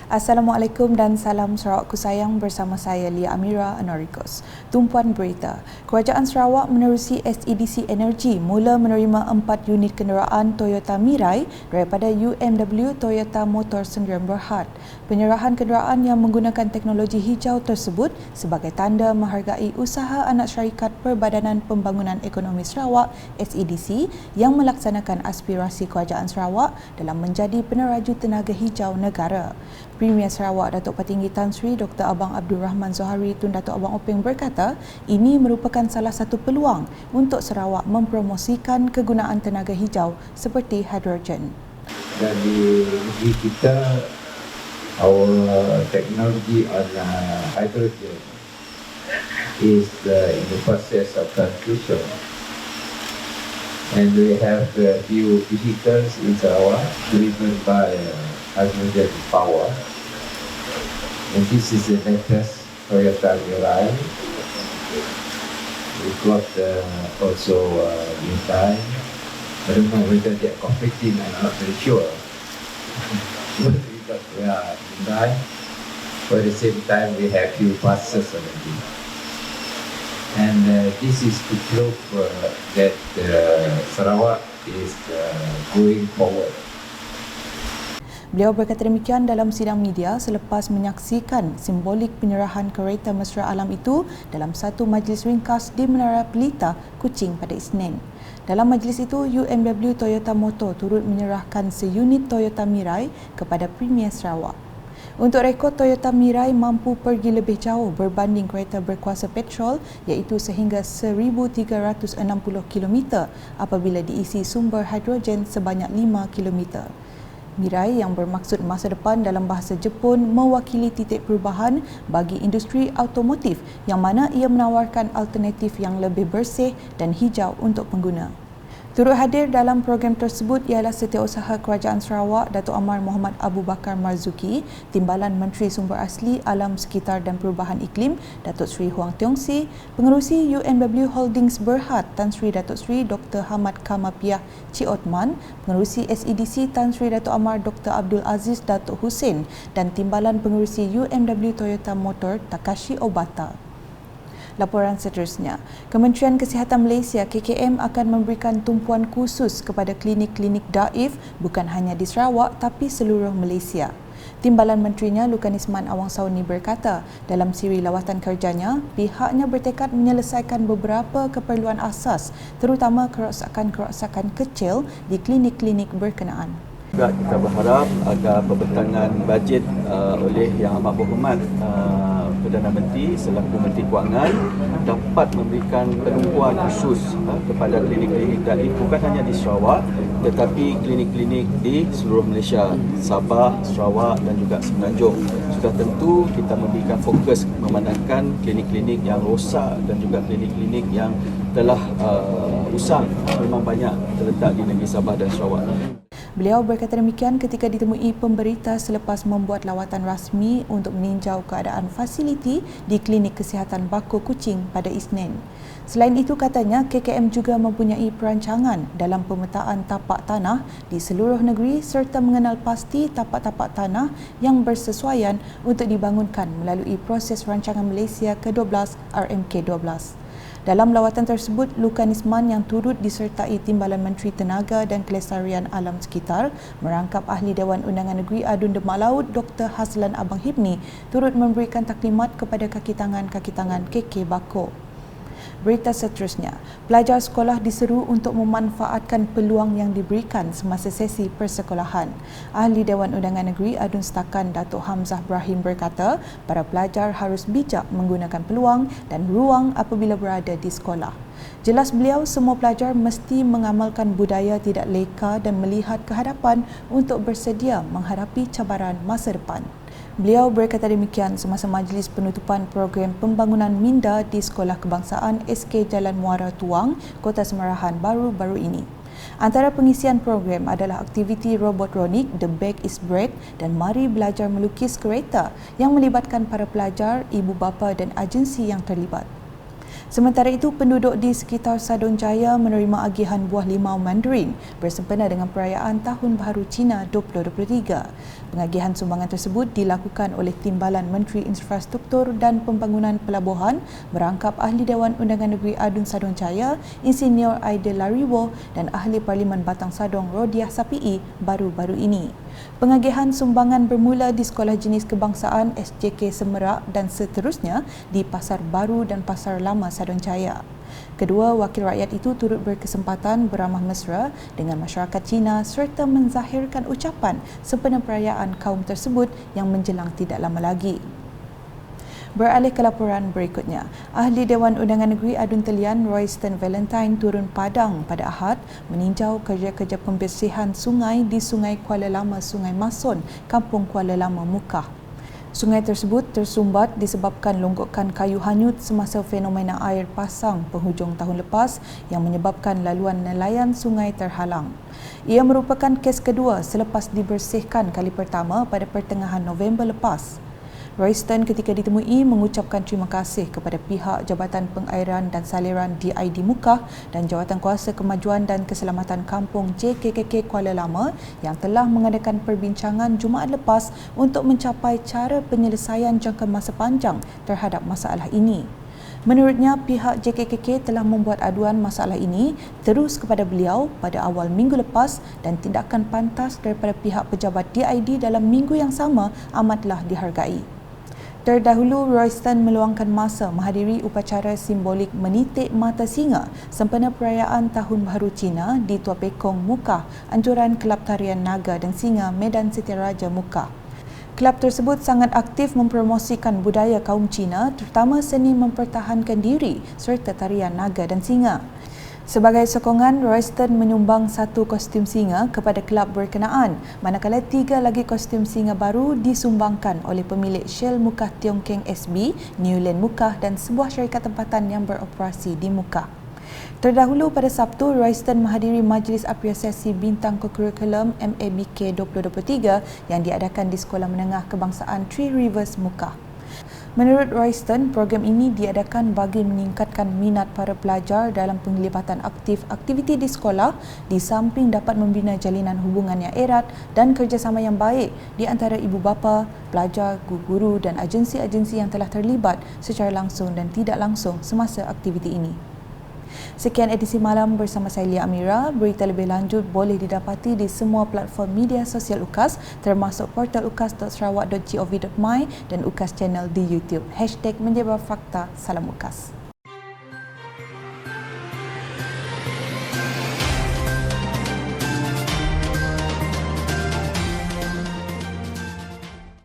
Assalamualaikum dan salam Sarawakku sayang, bersama saya Lia Amira Anorikos. Tumpuan berita, Kerajaan Sarawak menerusi SEDC Energy mula menerima 4 unit kenderaan Toyota Mirai daripada UMW Toyota Motor Sdn Berhad. Penyerahan kenderaan yang menggunakan teknologi hijau tersebut sebagai tanda menghargai usaha anak syarikat Perbadanan Pembangunan Ekonomi Sarawak SEDC yang melaksanakan aspirasi Kerajaan Sarawak dalam menjadi peneraju tenaga hijau negara. Premier Sarawak Datuk Petinggi Tan Sri Dr. Abang Abdul Rahman Zohari Tun Datuk Abang Openg berkata, ini merupakan salah satu peluang untuk Sarawak mempromosikan kegunaan tenaga hijau seperti hidrogen. Dan di negeri kita, our technology on hydrogen is in the process of transition. And we have a few vehicles in Sarawak driven by hydrogen power. And this is the latest Toyota Mirai. We got also Hyundai. I don't know whether they're competing, I'm not very sure. But we got Hyundai. For the same time, we have few buses already. And this is to prove that Sarawak is going forward. Beliau berkata demikian dalam sidang media selepas menyaksikan simbolik penyerahan kereta mesra alam itu dalam satu majlis ringkas di Menara Pelita, Kuching pada Isnin. Dalam majlis itu, UMW Toyota Motor turut menyerahkan seunit Toyota Mirai kepada Premier Sarawak. Untuk rekod, Toyota Mirai mampu pergi lebih jauh berbanding kereta berkuasa petrol iaitu sehingga 1,360 km apabila diisi sumber hidrogen sebanyak 5 km. Mirai yang bermaksud masa depan dalam bahasa Jepun mewakili titik perubahan bagi industri automotif yang mana ia menawarkan alternatif yang lebih bersih dan hijau untuk pengguna. Turut hadir dalam program tersebut ialah Setiausaha Kerajaan Sarawak Datuk Amar Muhammad Abu Bakar Marzuki, Timbalan Menteri Sumber Asli, Alam Sekitar dan Perubahan Iklim Datuk Seri Huang Tiongsi, Pengerusi UMW Holdings Berhad Tan Sri Datuk Seri Dr. Hamad Kamapiah Cik Otman, Pengerusi SEDC Tan Sri Datuk Amar Dr. Abdul Aziz Datuk Hussein dan Timbalan Pengerusi UMW Toyota Motor Takashi Obata. Laporan seterusnya, Kementerian Kesihatan Malaysia KKM akan memberikan tumpuan khusus kepada klinik-klinik daif bukan hanya di Sarawak tapi seluruh Malaysia. Timbalan Menterinya Lukan Isman Awang Sauni berkata, dalam siri lawatan kerjanya, pihaknya bertekad menyelesaikan beberapa keperluan asas terutama kerosakan-kerosakan kecil di klinik-klinik berkenaan. Juga kita berharap agar pembentangan bajet oleh Yang Amat Berhormat Perdana Menteri selaku Menteri Kewangan dapat memberikan penumpuan khusus kepada klinik-klinik daif bukan hanya di Sarawak tetapi klinik-klinik di seluruh Malaysia, Sabah, Sarawak dan juga Semenanjung. Sudah tentu kita memberikan fokus memandangkan klinik-klinik yang rosak dan juga klinik-klinik yang telah usang memang banyak terletak di negeri Sabah dan Sarawak. Beliau berkata demikian ketika ditemui pemberita selepas membuat lawatan rasmi untuk meninjau keadaan fasiliti di Klinik Kesihatan Bako Kuching pada Isnin. Selain itu, katanya KKM juga mempunyai perancangan dalam pemetaan tapak tanah di seluruh negeri serta mengenal pasti tapak-tapak tanah yang bersesuaian untuk dibangunkan melalui proses rancangan Malaysia ke-12 RMK12. Dalam lawatan tersebut, Lukan Isman yang turut disertai Timbalan Menteri Tenaga dan Kelestarian Alam Sekitar merangkap Ahli Dewan Undangan Negeri Adun Demak Laut Dr. Hazlan Abang Hibni turut memberikan taklimat kepada kaki tangan KK Bako. Berita seterusnya, pelajar sekolah diseru untuk memanfaatkan peluang yang diberikan semasa sesi persekolahan. Ahli Dewan Undangan Negeri Adun Setakan Datuk Hamzah Ibrahim berkata, para pelajar harus bijak menggunakan peluang dan ruang apabila berada di sekolah. Jelas beliau, semua pelajar mesti mengamalkan budaya tidak leka dan melihat ke hadapan untuk bersedia menghadapi cabaran masa depan. Beliau berkata demikian semasa majlis penutupan program pembangunan minda di Sekolah Kebangsaan SK Jalan Muara Tuang, Kota Semerahan baru-baru ini. Antara pengisian program adalah aktiviti robotronik The Bag is Break dan Mari Belajar Melukis Kereta yang melibatkan para pelajar, ibu bapa dan agensi yang terlibat. Sementara itu, penduduk di sekitar Sadun Jaya menerima agihan buah limau mandarin bersempena dengan perayaan Tahun Baharu Cina 2023. Pengagihan sumbangan tersebut dilakukan oleh Timbalan Menteri Infrastruktur dan Pembangunan Pelabuhan merangkap Ahli Dewan Undangan Negeri Adun Sadun Jaya, Insinyur Aidil Lariwo dan Ahli Parlimen Batang Sadong Rodiah Sapii baru-baru ini. Pengagihan sumbangan bermula di Sekolah Jenis Kebangsaan SJK Semerak dan seterusnya di Pasar Baru dan Pasar Lama Sadun Jaya. Kedua wakil rakyat itu turut berkesempatan beramah mesra dengan masyarakat Cina serta menzahirkan ucapan sempena perayaan kaum tersebut yang menjelang tidak lama lagi. Beralih ke laporan berikutnya, Ahli Dewan Undangan Negeri Adun Telian Royston Valentine turun padang pada Ahad meninjau kerja-kerja pembersihan sungai di Sungai Kuala Lama Sungai Mason, Kampung Kuala Lama Mukah. Sungai tersebut tersumbat disebabkan longgokan kayu hanyut semasa fenomena air pasang penghujung tahun lepas yang menyebabkan laluan nelayan sungai terhalang. Ia merupakan kes kedua selepas dibersihkan kali pertama pada pertengahan November lepas. Royston ketika ditemui mengucapkan terima kasih kepada pihak Jabatan Pengairan dan Saliran DID Mukah dan Jawatan Kuasa Kemajuan dan Keselamatan Kampung JKKK Kuala Lama yang telah mengadakan perbincangan Jumaat lepas untuk mencapai cara penyelesaian jangka masa panjang terhadap masalah ini. Menurutnya, pihak JKKK telah membuat aduan masalah ini terus kepada beliau pada awal minggu lepas dan tindakan pantas daripada pihak pejabat DID dalam minggu yang sama amatlah dihargai. Terdahulu, Royston meluangkan masa menghadiri upacara simbolik menitik mata singa sempena perayaan Tahun Baharu Cina di Tua Pekong Mukah, anjuran Kelab Tarian Naga dan Singa Medan Setiaraja Mukah. Kelab tersebut sangat aktif mempromosikan budaya kaum Cina terutama seni mempertahankan diri serta tarian naga dan singa. Sebagai sokongan, Royston menyumbang 1 kostum singa kepada kelab berkenaan, manakala 3 lagi kostum singa baru disumbangkan oleh pemilik Shell Mukah Tiong Keng SB, Newland Mukah dan sebuah syarikat tempatan yang beroperasi di Mukah. Terdahulu pada Sabtu, Royston menghadiri Majlis Apresiasi Bintang Kokurikulum MABK 2023 yang diadakan di Sekolah Menengah Kebangsaan Three Rivers Mukah. Menurut Royston, program ini diadakan bagi meningkatkan minat para pelajar dalam penglibatan aktif aktiviti di sekolah di samping dapat membina jalinan hubungan yang erat dan kerjasama yang baik di antara ibu bapa, pelajar, guru-guru dan agensi-agensi yang telah terlibat secara langsung dan tidak langsung semasa aktiviti ini. Sekian edisi malam bersama saya Lia Amira. Berita lebih lanjut boleh didapati di semua platform media sosial UKAS termasuk portal ukas.sarawak.gov.my dan UKAS Channel di YouTube. #menyebarfakta. Salam UKAS.